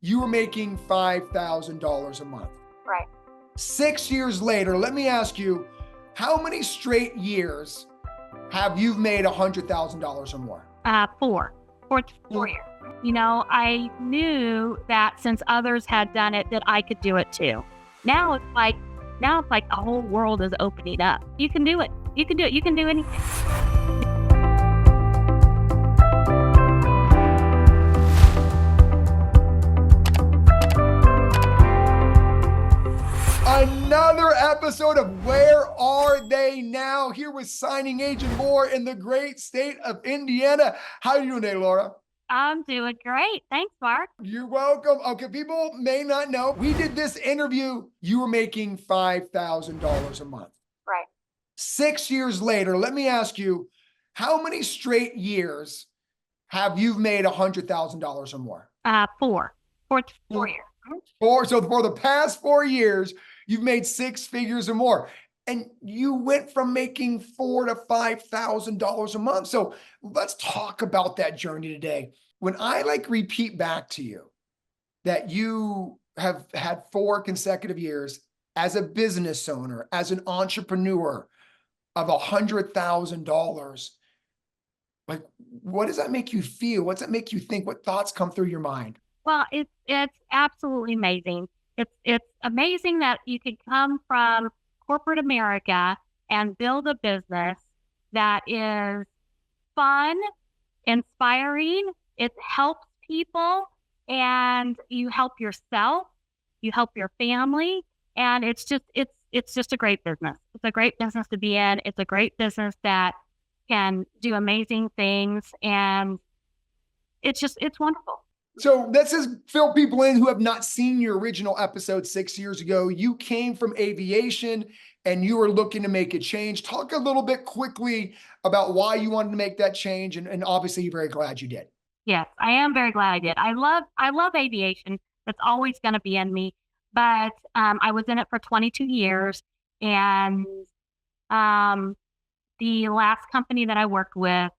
you were making $5,000 a month. Right. 6 years later, let me ask you, how many straight years have you made $100,000 or more? Four years. I knew that since others had done it, that I could do it too. Now it's like the whole world is opening up. You can do it. You can do it. You can do anything. Another episode of Where Are They Now? Here with signing agent Laura in the great state of Indiana. How are you doing today, Laura? I'm doing great. Thanks, Mark. You're welcome. Okay, people may not know, we did this interview. You were making $5,000 a month. Right. 6 years later, let me ask you, how many straight years have you made $100,000 or more? Four years. So for the past 4 years, you've made six figures or more. And you went from making $4,000 to $5,000 a month. So let's talk about that journey today. When I repeat back to you that you have had 4 consecutive years as a business owner, as an entrepreneur of $100,000, what does that make you feel? What's that make you think? What thoughts come through your mind? Well, it's absolutely amazing. It's amazing that you could come from corporate America and build a business that is fun, inspiring. It helps people, and you help yourself, you help your family, and it's just a great business. It's a great business to be in. It's a great business that can do amazing things, and it's wonderful. So let's just fill people in who have not seen your original episode 6 years ago. You came from aviation and you were looking to make a change. Talk a little bit quickly about why you wanted to make that change. And obviously you're very glad you did. Yes, I am very glad I did. I love aviation. That's always going to be in me. But I was in it for 22 years. And the last company that I worked with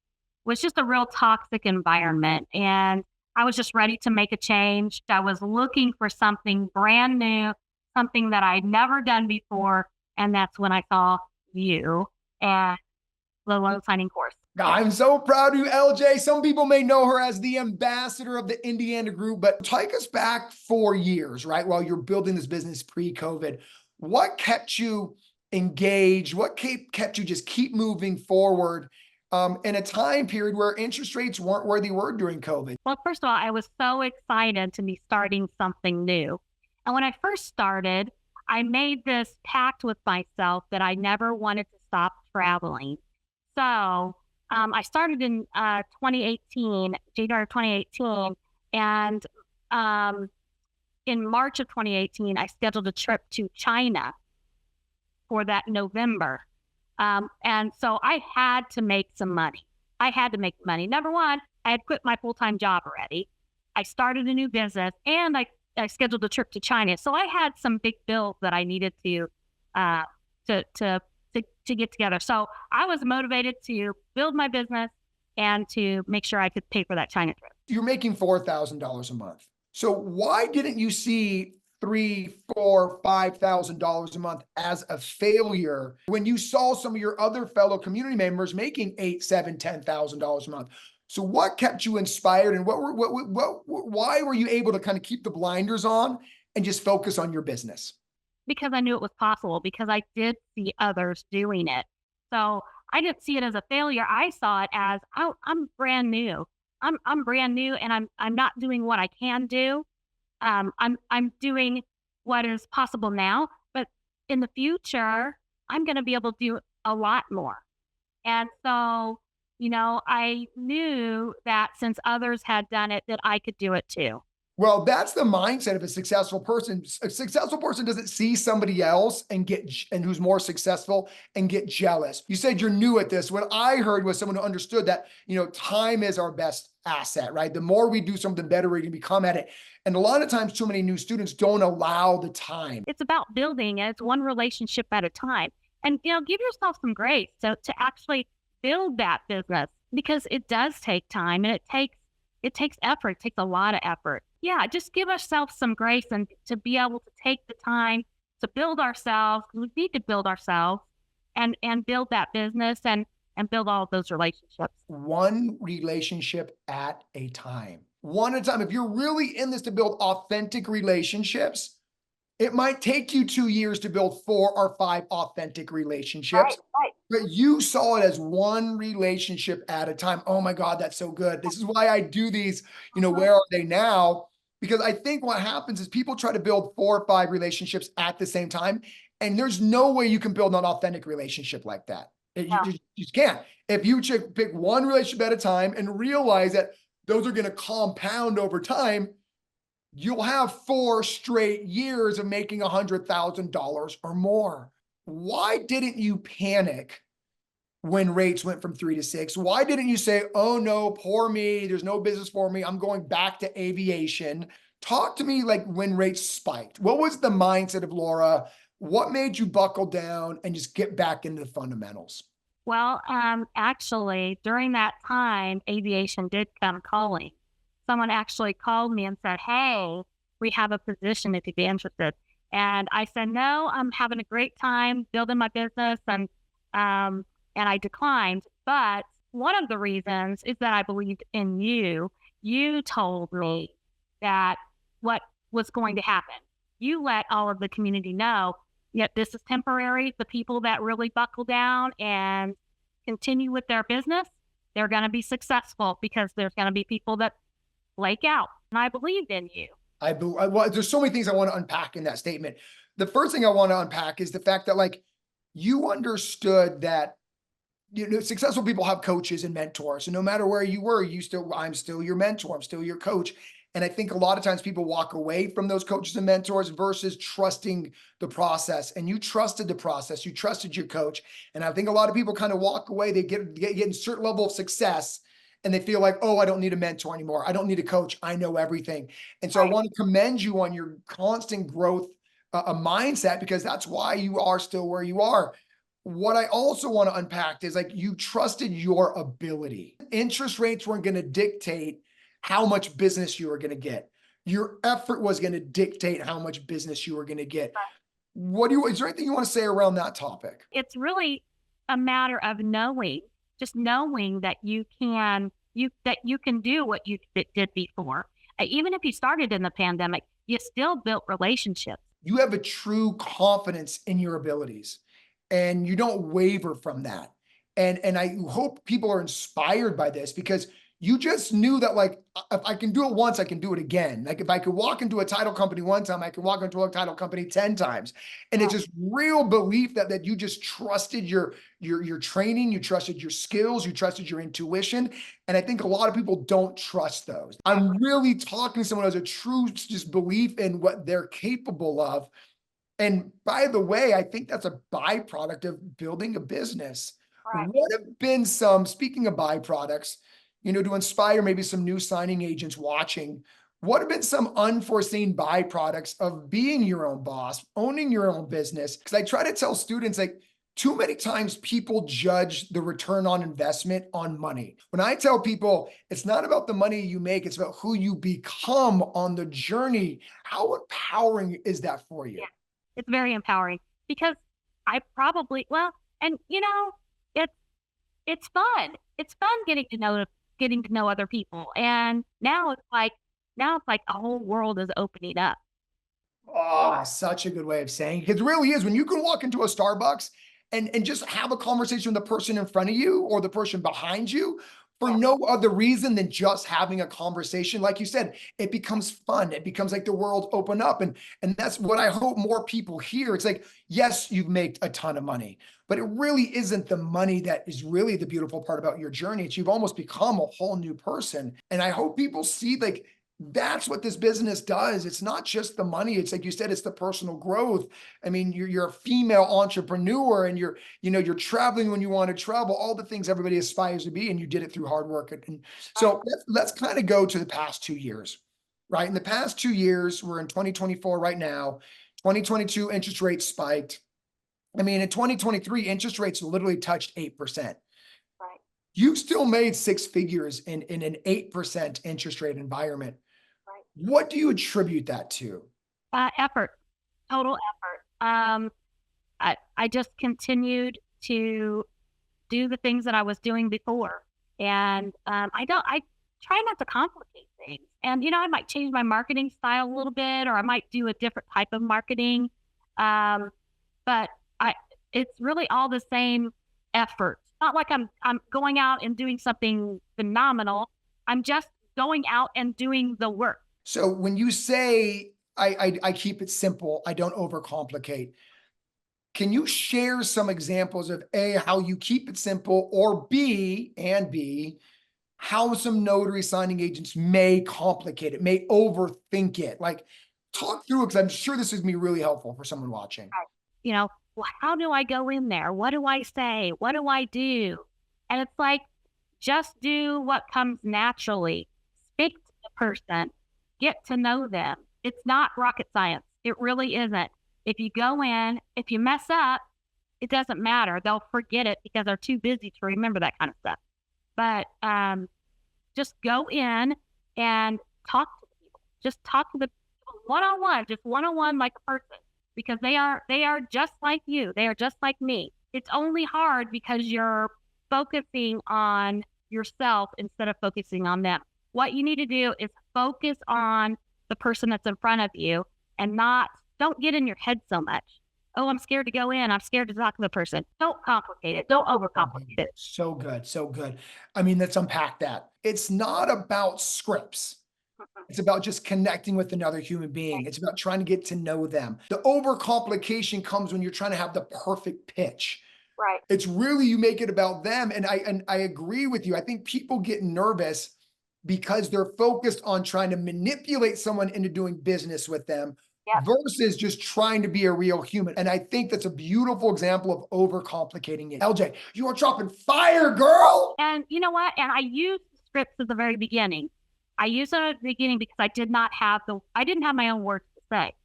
was just a real toxic environment. And I was just ready to make a change. I was looking for something brand new, something that I'd never done before. And that's when I saw you and the loan signing course. I'm so proud of you, LJ. Some people may know her as the ambassador of the Indiana group, but take us back 4 years, right? While you're building this business pre-COVID, what kept you engaged? What kept you just keep moving forward in a time period where interest rates weren't where they were during COVID? Well, first of all, I was so excited to be starting something new. And when I first started, I made this pact with myself that I never wanted to stop traveling. So I started in 2018, January of 2018, and in March of 2018, I scheduled a trip to China for that November. And so I had to make some money. I had to make money. Number one, I had quit my full-time job already. I started a new business, and I scheduled a trip to China. So I had some big bills that I needed to get together. So I was motivated to build my business and to make sure I could pay for that China trip. You're making $4,000 a month. So why didn't you see $3,000, $4,000, $5,000 a month as a failure when you saw some of your other fellow community members making $8,000, $7,000, $10,000 a month? So what kept you inspired, and why were you able to kind of keep the blinders on and just focus on your business? Because I knew it was possible, because I did see others doing it. So I didn't see it as a failure. I saw it as, oh, I'm brand new. I'm brand new, and I'm not doing what I can do. I'm doing what is possible now, but in the future, I'm going to be able to do a lot more. And so, I knew that since others had done it, that I could do it too. Well, that's the mindset of a successful person. A successful person doesn't see somebody else and who's more successful and get jealous. You said you're new at this. What I heard was someone who understood that, time is our best asset, right? The more we do something better, we can become at it. And a lot of times, too many new students don't allow the time. It's about building, and it's one relationship at a time. And, give yourself some grace to actually build that business, because it does take time, and it takes effort. It takes a lot of effort. yeah, just give ourselves some grace and to be able to take the time to build ourselves. We need to build ourselves and build that business and build all of those relationships. One relationship at a time. One at a time. If you're really in this to build authentic relationships, it might take you 2 years to build 4 or 5 authentic relationships, Right, right. but you saw it as one relationship at a time. Oh my God, that's so good. This is why I do these, where are they now? Because I think what happens is people try to build 4 or 5 relationships at the same time, and there's no way you can build an authentic relationship like that. You No. just can't. If you pick one relationship at a time and realize that those are going to compound over time, you'll have 4 straight years of making $100,000 or more. Why didn't you panic when rates went from 3 to 6? Why didn't you say, oh no, poor me, there's no business for me, I'm going back to aviation? Talk to me like when rates spiked. What was the mindset of Laura? What made you buckle down and just get back into the fundamentals? Well, actually, during that time, aviation did come calling. Someone actually called me and said, "Hey, we have a position if you'd be interested." And I said, "No, I'm having a great time building my business," and I declined. But one of the reasons is that I believed in you. You told me that what was going to happen. You let all of the community know, yet this is temporary. The people that really buckle down and continue with their business, they're going to be successful because there's going to be people that flake out. And I believed in you. Well, there's so many things I want to unpack in that statement. The first thing I want to unpack is the fact that like you understood that successful people have coaches and mentors. And no matter where you were, I'm still your mentor. I'm still your coach. And I think a lot of times people walk away from those coaches and mentors versus trusting the process. And you trusted the process. You trusted your coach. And I think a lot of people kind of walk away. They get in a certain level of success and they feel like, oh, I don't need a mentor anymore. I don't need a coach. I know everything. And so I Right. want to commend you on your constant growth mindset, because that's why you are still where you are. What I also want to unpack is like you trusted your ability. Interest rates weren't going to dictate how much business you were going to get. Your effort was going to dictate how much business you were going to get. Is there anything you want to say around that topic? It's really a matter of knowing, just knowing that you can do what you did before. Even if you started in the pandemic, you still built relationships. You have a true confidence in your abilities and you don't waver from that. And I hope people are inspired by this, because you just knew that like, if I can do it once, I can do it again. Like if I could walk into a title company one time, I can walk into a title company 10 times. And it's just real belief that you just trusted your training, you trusted your skills, you trusted your intuition. And I think a lot of people don't trust those. I'm really talking to someone who has a true just belief in what they're capable of. And by the way, I think that's a byproduct of building a business. Correct. What have been speaking of byproducts, to inspire maybe some new signing agents watching, what have been some unforeseen byproducts of being your own boss, owning your own business? Because I try to tell students, like, too many times people judge the return on investment on money. When I tell people it's not about the money you make, it's about who you become on the journey. How empowering is that for you? Yeah. It's very empowering because I probably, well, and it's it's fun. It's fun getting to know other people. And now it's like a whole world is opening up. Oh, such a good way of saying it. Because it really is when you can walk into a Starbucks and just have a conversation with the person in front of you or the person behind you for Yeah. no other reason than just having a conversation. Like you said, it becomes fun. It becomes like the world open up. And that's what I hope more people hear. It's like, yes, you've made a ton of money, but it really isn't the money that is really the beautiful part about your journey. It's you've almost become a whole new person. And I hope people see like, that's what this business does. It's not just the money. It's like you said, it's the personal growth. I mean, you're a female entrepreneur and you're traveling when you want to travel, all the things everybody aspires to be. And you did it through hard work. And so let's kind of go to the past 2 years, right? In the past 2 years, we're in 2024 right now. 2022 interest rates spiked. I mean, in 2023, interest rates literally touched 8%. Right. You still made 6 figures in an 8% interest rate environment. Right. What do you attribute that to? Effort, total effort. I just continued to do the things that I was doing before. And I try not to complicate things. And, I might change my marketing style a little bit, or I might do a different type of marketing. Um, but it's really all the same effort. Not like I'm going out and doing something phenomenal. I'm just going out and doing the work. So when you say I keep it simple, I don't overcomplicate. Can you share some examples of A, how you keep it simple, or B, how some notary signing agents may complicate it, may overthink it? Like, talk through it because I'm sure this is gonna be really helpful for someone watching. Well, how do I go in there? What do I say? What do I do? And it's like, just do what comes naturally. Speak to the person, get to know them. It's not rocket science. It really isn't. If you go in, if you mess up, it doesn't matter. They'll forget it because they're too busy to remember that kind of stuff. But just go in and talk to the people. Just talk to the people one on one, just one on one like a person, because they are just like you. They are just like me. It's only hard because you're focusing on yourself instead of focusing on them. What you need to do is focus on the person that's in front of you and don't get in your head so much. Oh, I'm scared to go in. I'm scared to talk to the person. Don't complicate it. Don't overcomplicate it. So good, so good. I mean, let's unpack that. It's not about scripts. It's about just connecting with another human being. It's about trying to get to know them. The overcomplication comes when you're trying to have the perfect pitch. Right. It's really, you make it about them. And I agree with you. I think people get nervous because they're focused on trying to manipulate someone into doing business with them. Yep. Versus just trying to be a real human. And I think that's a beautiful example of overcomplicating it. LJ, you are dropping fire, girl. And you know what? And I used the scripts at the very beginning. I used them at the beginning because I didn't have my own words to say.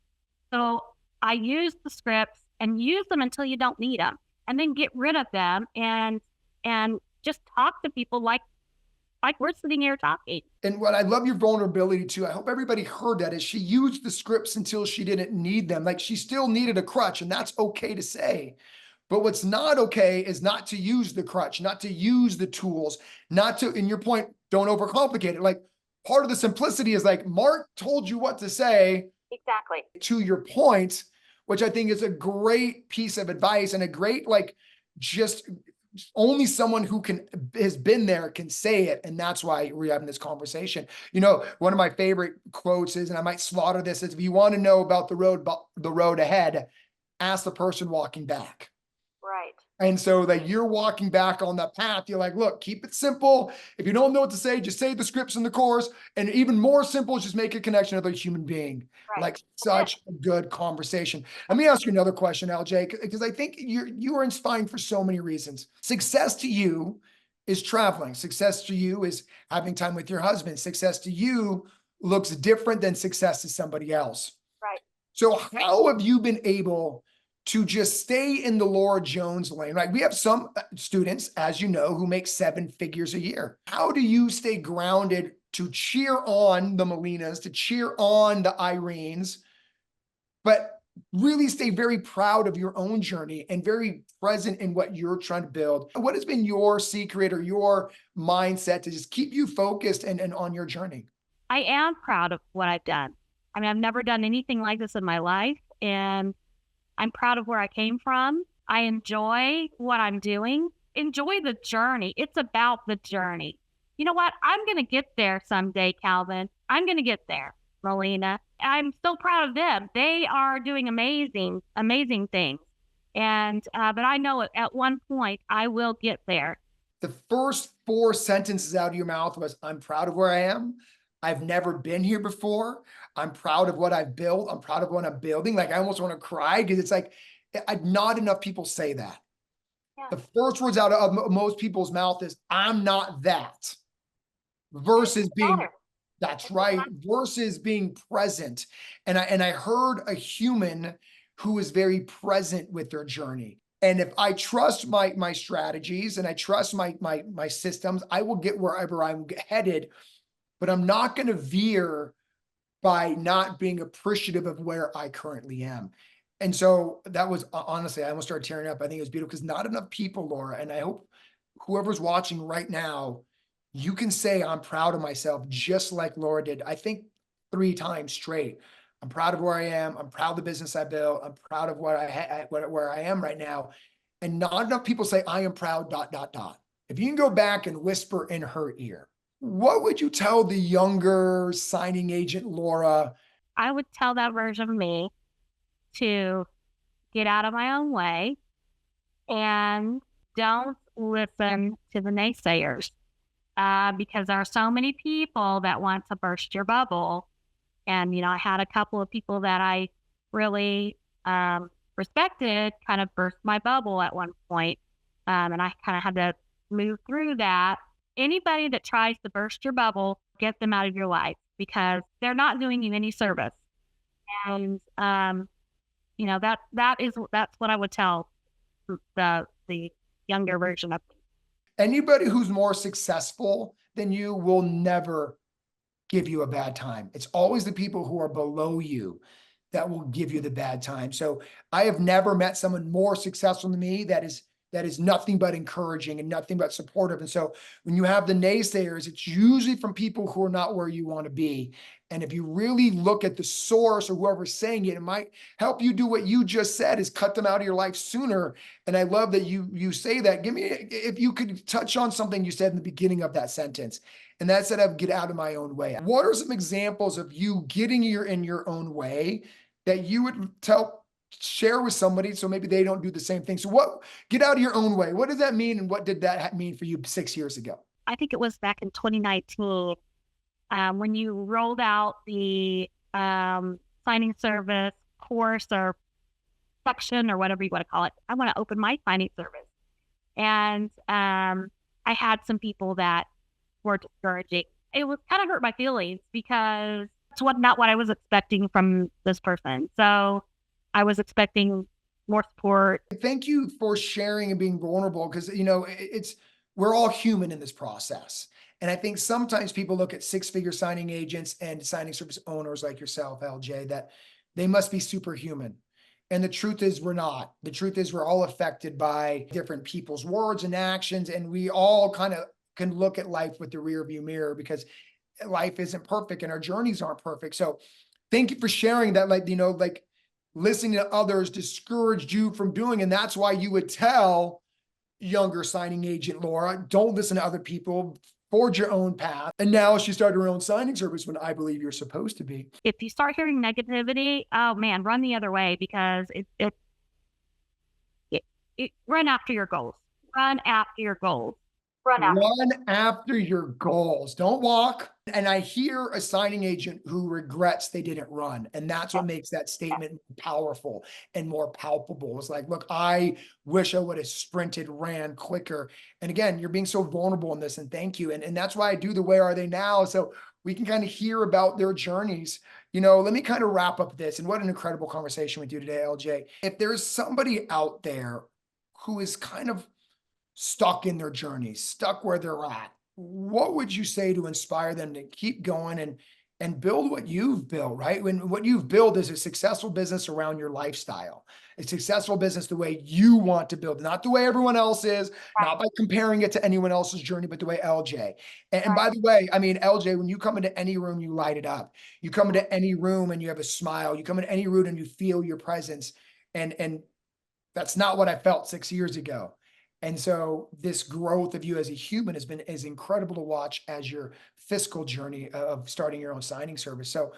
So I used the scripts and use them until you don't need them, and then get rid of them and just talk to people like we're sitting here talking. And what I love your vulnerability too, I hope everybody heard that, is she used the scripts until she didn't need them. Like, she still needed a crutch, and that's okay to say. But what's not okay is not to use the crutch, not to use the tools, not to, in your point, don't overcomplicate it. Like, part of the simplicity is like, Mark told you what to say. Exactly. To your point, which I think is a great piece of advice and a great, like, just only someone who has been there can say it. And that's why we're having this conversation. One of my favorite quotes is, and I might slaughter this, is, if you want to know about the road ahead, ask the person walking back. Right. And so that you're walking back on that path, you're like, look, keep it simple. If you don't know what to say, just say the scripts in the course. And even more simple, just make a connection with a human being. Right. Like, such a good conversation. Let me ask you another question, LJ, because I think you are inspiring for so many reasons. Success to you is traveling. Success to you is having time with your husband. Success to you looks different than success to somebody else. Right. So how have you been able to just stay in the Laura Jones lane, right? We have some students, as you know, who make 7 figures a year. How do you stay grounded to cheer on the Melinas, to cheer on the Irenes, but really stay very proud of your own journey and very present in what you're trying to build? What has been your secret or your mindset to just keep you focused and on your journey? I am proud of what I've done. I mean, I've never done anything like this in my life, and I'm proud of where I came from. I enjoy what I'm doing. Enjoy the journey. It's about the journey. You know what? I'm going to get there someday, Calvin. I'm going to get there, Melina. I'm so proud of them. They are doing amazing, amazing things. And, but I know at one point I will get there. The first 4 sentences out of your mouth was, I'm proud of where I am. I've never been here before. I'm proud of what I've built. I'm proud of what I'm building. Like, I almost want to cry because it's like, not enough people say that. Yeah. The first words out of most people's mouth is, I'm not that, versus being, that's right, versus being present. And I heard a human who is very present with their journey. And if I trust my strategies and I trust my systems, I will get wherever I'm headed. But I'm not going to veer by not being appreciative of where I currently am. And so that was honestly, I almost started tearing up. I think it was beautiful because not enough people, Laura, and I hope whoever's watching right now, you can say, I'm proud of myself, just like Laura did. I think 3 times straight. I'm proud of where I am. I'm proud of the business I built. I'm proud of what where I am right now. And not enough people say, I am proud, dot, dot, dot. If you can go back and whisper in her ear, what would you tell the younger signing agent, Laura? I would tell that version of me to get out of my own way and don't listen to the naysayers, because there are so many people that want to burst your bubble. And, I had a couple of people that I really respected kind of burst my bubble at one point. And I kind of had to move through that. Anybody that tries to burst your bubble, get them out of your life because they're not doing you any service. And, that's what I would tell the younger version of me. Anybody who's more successful than you will never give you a bad time. It's always the people who are below you that will give you the bad time. So I have never met someone more successful than me that is nothing but encouraging and nothing but supportive. And so when you have the naysayers, it's usually from people who are not where you want to be. And if you really look at the source or whoever's saying it, it might help you do what you just said, is cut them out of your life sooner. And I love that you say that. Give me, if you could touch on something you said in the beginning of that sentence, and that said, I'd get out of my own way. What are some examples of you getting in your own way that you would share with somebody so maybe they don't do the same thing? So get out of your own way. What does that mean? And what did that mean for you 6 years ago? I think it was back in 2019 when you rolled out the signing service course or section or whatever you want to call it. I want to open my signing service. And I had some people that were discouraging. It was kind of hurt my feelings because it's not what I was expecting from this person. So I was expecting more support. Thank you for sharing and being vulnerable because we're all human in this process. And I think sometimes people look at six-figure signing agents and signing service owners like yourself, LJ, that they must be superhuman. And the truth is we're not. The truth is we're all affected by different people's words and actions. And we all kind of can look at life with the rear view mirror because life isn't perfect and our journeys aren't perfect. So thank you for sharing that, like listening to others discouraged you from doing. And that's why you would tell younger signing agent Laura, don't listen to other people, forge your own path. And now she started her own signing service when I believe you're supposed to be. If you start hearing negativity, oh man, run the other way because it run after your goals. Run after your goals. Run after your goals. Don't walk. And I hear a signing agent who regrets they didn't run. And that's what makes that statement powerful and more palpable. It's like, look, I wish I would have sprinted, ran quicker. And again, you're being so vulnerable in this, and thank you. And that's why I do the Where Are They Now? So we can kind of hear about their journeys. Let me kind of wrap up this. And what an incredible conversation with you today, LJ. If there's somebody out there who is kind of stuck in their journey, stuck where they're at, what would you say to inspire them to keep going and build what you've built, right? When what you've built is a successful business around your lifestyle, a successful business the way you want to build, not the way everyone else is, not by comparing it to anyone else's journey, but the way LJ. And by the way, I mean, LJ, when you come into any room, you light it up. You come into any room and you have a smile. You come into any room and you feel your presence. And that's not what I felt 6 years ago. And so this growth of you as a human has been as incredible to watch as your fiscal journey of starting your own signing service. So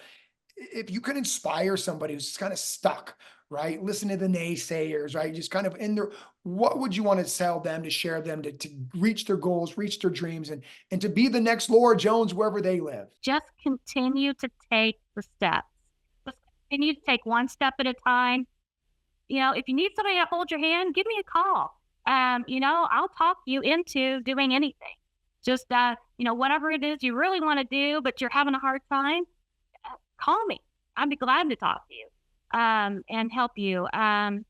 if you could inspire somebody who's just kind of stuck, right? Listen to the naysayers, right? Just kind of in there, what would you want to tell them to share them to reach their goals, reach their dreams, and to be the next Laura Jones wherever they live? Just continue to take the steps. Just continue to take one step at a time. If you need somebody to hold your hand, give me a call. I'll talk you into doing anything. Just, whatever it is you really want to do, but you're having a hard time, call me. I'd be glad to talk to you, and help you.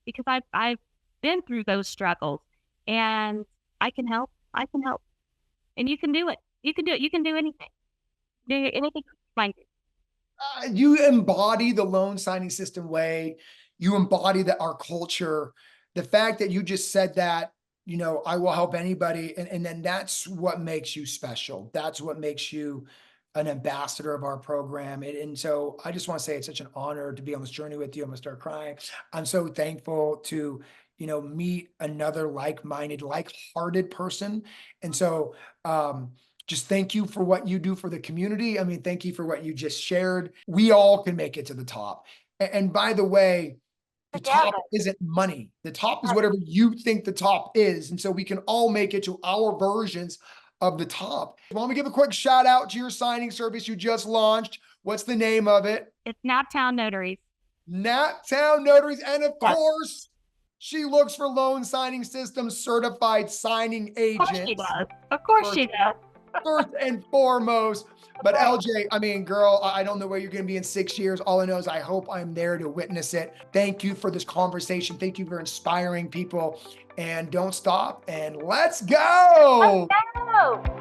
Because I've been through those struggles and I can help. And you can do it. You can do it. You can do anything. Do anything you find it. You embody the loan signing system way. You embody our culture. The fact that you just said that, I will help anybody. And then that's what makes you special. That's what makes you an ambassador of our program. And so I just want to say it's such an honor to be on this journey with you. I'm gonna start crying. I'm so thankful to, meet another like-minded, like-hearted person. And so, just thank you for what you do for the community. I mean, thank you for what you just shared. We all can make it to the top. And by the way, the top Together. isn't money. The top is whatever you think the top is. And so we can all make it to our versions of the top. Want me to give a quick shout out to your signing service you just launched? What's the name of it? It's Naptown Notaries. Naptown Notaries. And of Yes. course, she looks for loan signing systems certified signing Of course she agents. does. Of course she does. First and foremost. But LJ, I mean, girl, I don't know where you're going to be in 6 years. All I know is I hope I'm there to witness it. Thank you for this conversation. Thank you for inspiring people. And don't stop. And let's go. Let's go.